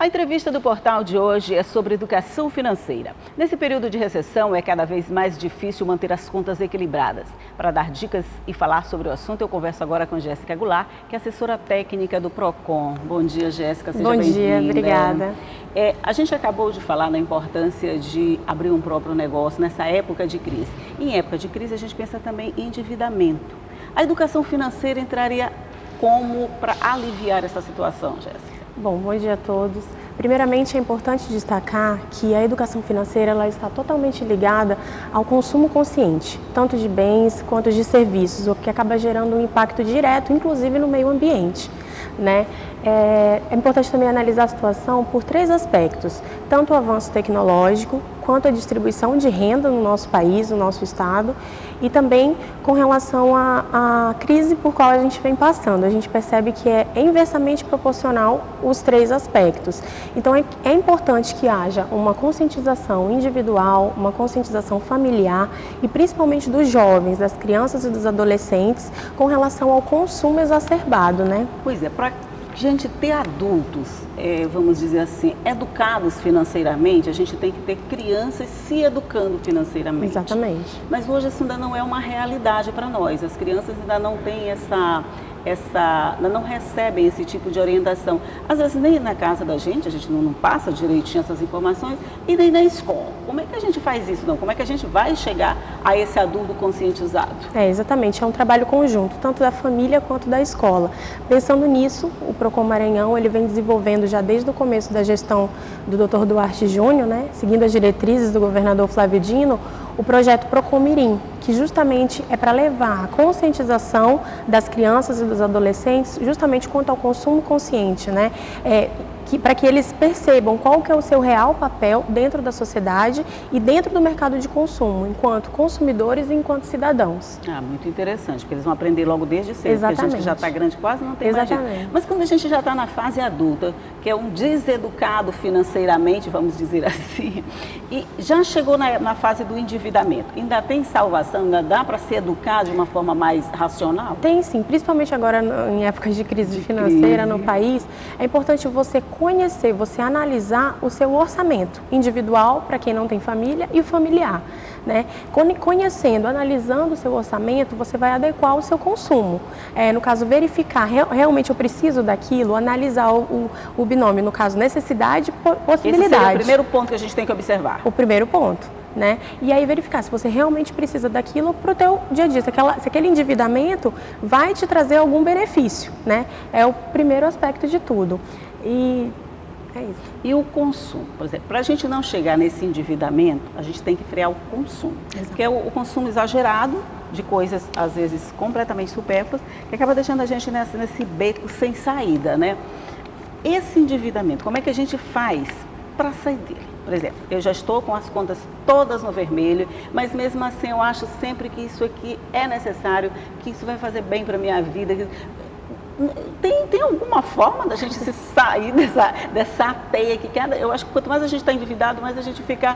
A entrevista do portal de hoje é sobre educação financeira. Nesse período de recessão, é cada vez mais difícil manter as contas equilibradas. Para dar dicas e falar sobre o assunto, eu converso agora com Jéssica Goulart, que é assessora técnica do Procon. Bom dia, Jéssica, seja bem-vinda. Bom dia, obrigada. A gente acabou de falar na importância de abrir um próprio negócio nessa época de crise. Em época de crise, a gente pensa também em endividamento. A educação financeira entraria como para aliviar essa situação, Jéssica? Bom dia a todos. Primeiramente, é importante destacar que a educação financeira ela está totalmente ligada ao consumo consciente, tanto de bens quanto de serviços, o que acaba gerando um impacto direto, inclusive no meio ambiente, né? É importante também analisar a situação por três aspectos, tanto o avanço tecnológico, quanto a distribuição de renda no nosso país, no nosso estado, e também com relação à crise por qual a gente vem passando. A gente percebe que é inversamente proporcional os três aspectos. Então é importante que haja uma conscientização individual, uma conscientização familiar e principalmente dos jovens, das crianças e dos adolescentes com relação ao consumo exacerbado, né? Pois é, para gente ter adultos, vamos dizer assim, educados financeiramente, a gente tem que ter crianças se educando financeiramente. Exatamente. Mas hoje isso ainda não é uma realidade para nós. As crianças ainda não têm ainda não recebem esse tipo de orientação. Às vezes nem na casa da gente, a gente não passa direitinho essas informações, e nem na escola. Como é que a gente faz isso, não? Como é que a gente vai chegar a esse adulto conscientizado? Exatamente, é um trabalho conjunto, tanto da família quanto da escola. Pensando nisso, o Procon Maranhão ele vem desenvolvendo já desde o começo da gestão do Dr. Duarte Júnior, né, seguindo as diretrizes do governador Flávio Dino, o projeto Procon Mirim, que justamente é para levar a conscientização das crianças e dos adolescentes justamente quanto ao consumo consciente, né? Para que eles percebam qual que é o seu real papel dentro da sociedade e dentro do mercado de consumo, enquanto consumidores e enquanto cidadãos. Muito interessante, porque eles vão aprender logo desde cedo, Exatamente. Porque a gente que já está grande quase não tem mais jeito. Mas quando a gente já está na fase adulta, que é um deseducado financeiramente, vamos dizer assim, e já chegou na fase do endividamento, ainda tem salvação, ainda dá para se educar de uma forma mais racional? Tem sim, principalmente agora em épocas de crise financeira no país, é importante você conhecer, você analisar o seu orçamento individual para quem não tem família e familiar, né? Conhecendo, analisando o seu orçamento, você vai adequar o seu consumo. No caso, verificar, realmente eu preciso daquilo, analisar o binômio, no caso, necessidade e possibilidade. Esse seria o primeiro ponto que a gente tem que observar. O primeiro ponto, né? E aí verificar se você realmente precisa daquilo para o teu dia a dia, se aquele endividamento vai te trazer algum benefício, né? É o primeiro aspecto de tudo. E é isso. E o consumo, por exemplo, para a gente não chegar nesse endividamento, a gente tem que frear o consumo. Exato. Que é o consumo exagerado de coisas, às vezes, completamente supérfluas, que acaba deixando a gente nesse beco sem saída, né? Esse endividamento, como é que a gente faz para sair dele? Por exemplo, eu já estou com as contas todas no vermelho, mas mesmo assim eu acho sempre que isso aqui é necessário, que isso vai fazer bem para a minha vida. Tem alguma forma da gente se sair dessa teia que eu acho que quanto mais a gente está endividado, mais a gente fica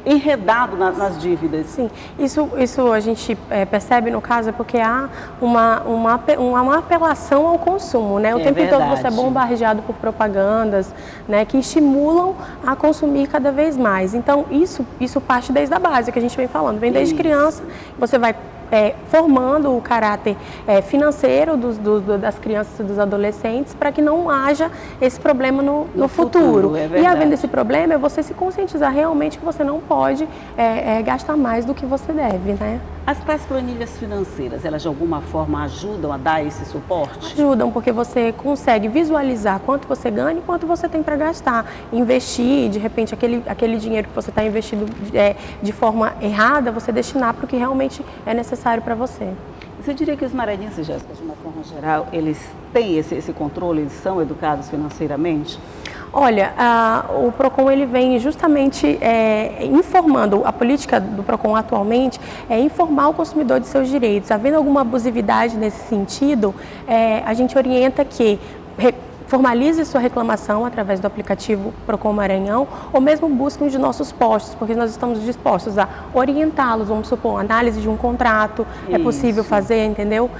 enredado nas dívidas. Sim, isso a gente percebe no caso é porque há uma apelação ao consumo, né? O tempo todo você é bombardeado por propagandas, né, que estimulam a consumir cada vez mais. Então isso parte desde a base que a gente vem falando, vem desde criança, você vai formando o caráter financeiro das crianças e dos adolescentes para que não haja esse problema no futuro. E havendo esse problema, é você se conscientizar realmente que você não pode gastar mais do que você deve, né? As tais planilhas financeiras, elas de alguma forma ajudam a dar esse suporte? Ajudam, porque você consegue visualizar quanto você ganha e quanto você tem para gastar. Investir, de repente, aquele dinheiro que você está investindo de forma errada, você destinar para o que realmente é necessário para você. Você diria que os maranhenses, Jéssica, de uma forma geral, eles têm esse controle, eles são educados financeiramente? Olha, o Procon ele vem justamente informando, a política do Procon atualmente é informar o consumidor de seus direitos. Havendo alguma abusividade nesse sentido, a gente orienta que formalize sua reclamação através do aplicativo Procon Maranhão, ou mesmo busque um de nossos postos, porque nós estamos dispostos a orientá-los, vamos supor, análise de um contrato, é possível fazer, entendeu?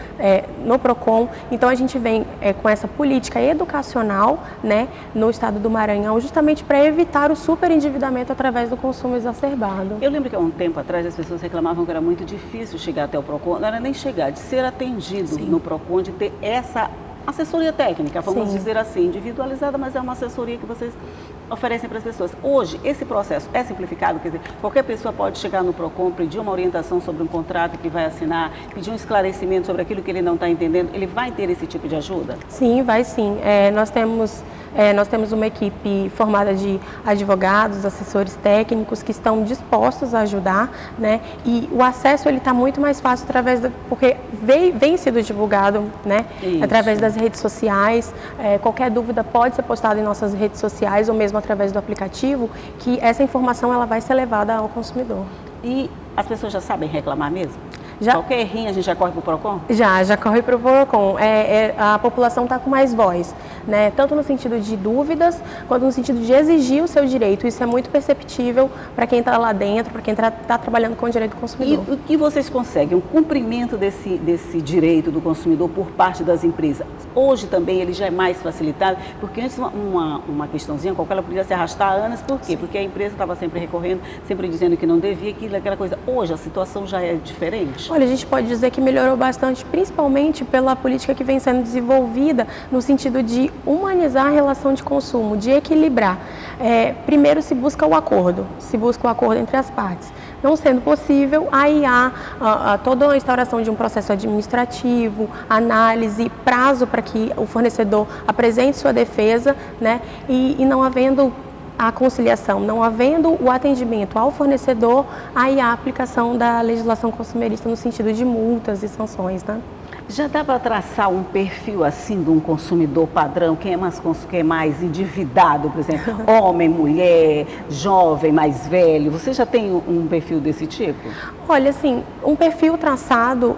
No Procon. Então a gente vem com essa política educacional, né, no estado do Maranhão, justamente para evitar o superendividamento através do consumo exacerbado. Eu lembro que há um tempo atrás as pessoas reclamavam que era muito difícil chegar até o Procon, não era nem chegar, de ser atendido no Procon, de ter essa assessoria técnica, vamos dizer assim, individualizada, mas é uma assessoria que vocês oferecem para as pessoas. Hoje, esse processo é simplificado, quer dizer, qualquer pessoa pode chegar no Procon, pedir uma orientação sobre um contrato que vai assinar, pedir um esclarecimento sobre aquilo que ele não está entendendo, ele vai ter esse tipo de ajuda? Sim, vai sim. Nós temos uma equipe formada de advogados, assessores técnicos que estão dispostos a ajudar, né? E o acesso ele está muito mais fácil porque vem sendo divulgado, né? Através das redes sociais. Qualquer dúvida pode ser postada em nossas redes sociais ou mesmo através do aplicativo, que essa informação ela vai ser levada ao consumidor. E as pessoas já sabem reclamar mesmo? Já. Qualquer errinho a gente já corre para o Procon? Já corre para o Procon. A população está com mais voz, né? Tanto no sentido de dúvidas, quanto no sentido de exigir o seu direito. Isso é muito perceptível para quem está lá dentro, para quem está trabalhando com o direito do consumidor. E o que vocês conseguem? O cumprimento desse direito do consumidor por parte das empresas? Hoje também ele já é mais facilitado, porque antes uma questãozinha qualquer ela podia se arrastar há anos. Por quê? Porque a empresa estava sempre recorrendo, sempre dizendo que não devia, aquela coisa. Hoje a situação já é diferente? Olha, a gente pode dizer que melhorou bastante, principalmente pela política que vem sendo desenvolvida no sentido de humanizar a relação de consumo, de equilibrar. Primeiro se busca o acordo entre as partes. Não sendo possível, aí há toda a instauração de um processo administrativo, análise, prazo para que o fornecedor apresente sua defesa, né? E não havendo a conciliação, não havendo o atendimento ao fornecedor, aí a aplicação da legislação consumerista no sentido de multas e sanções, né? Já dá para traçar um perfil assim de um consumidor padrão, quem é mais endividado, por exemplo, homem, mulher, jovem, mais velho? Você já tem um perfil desse tipo? Olha, assim, um perfil traçado,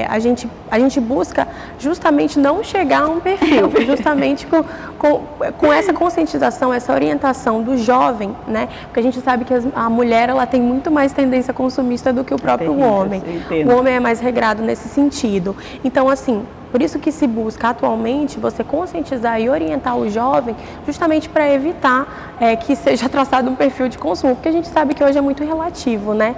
a gente busca justamente não chegar a um perfil, justamente com essa conscientização, essa orientação do jovem, né? Porque a gente sabe que a mulher ela tem muito mais tendência consumista do que o próprio homem. O homem é mais regrado nesse sentido. Então, assim, por isso que se busca atualmente você conscientizar e orientar o jovem justamente para evitar que seja traçado um perfil de consumo, porque a gente sabe que hoje é muito relativo, né?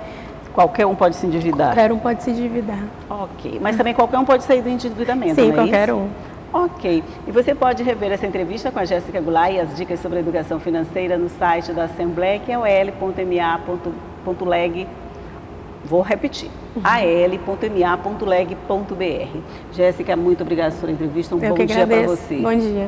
Qualquer um pode se endividar? Qualquer um pode se endividar. Ok, mas também qualquer um pode sair do endividamento, sim, não é qualquer isso? um. Ok, e você pode rever essa entrevista com a Jéssica Goulart e as dicas sobre educação financeira no site da Assembleia, que é o al.ma.leg. Vou repetir, al.ma.leg.br. Jéssica, muito obrigada pela sua entrevista, um bom dia para você. Bom dia.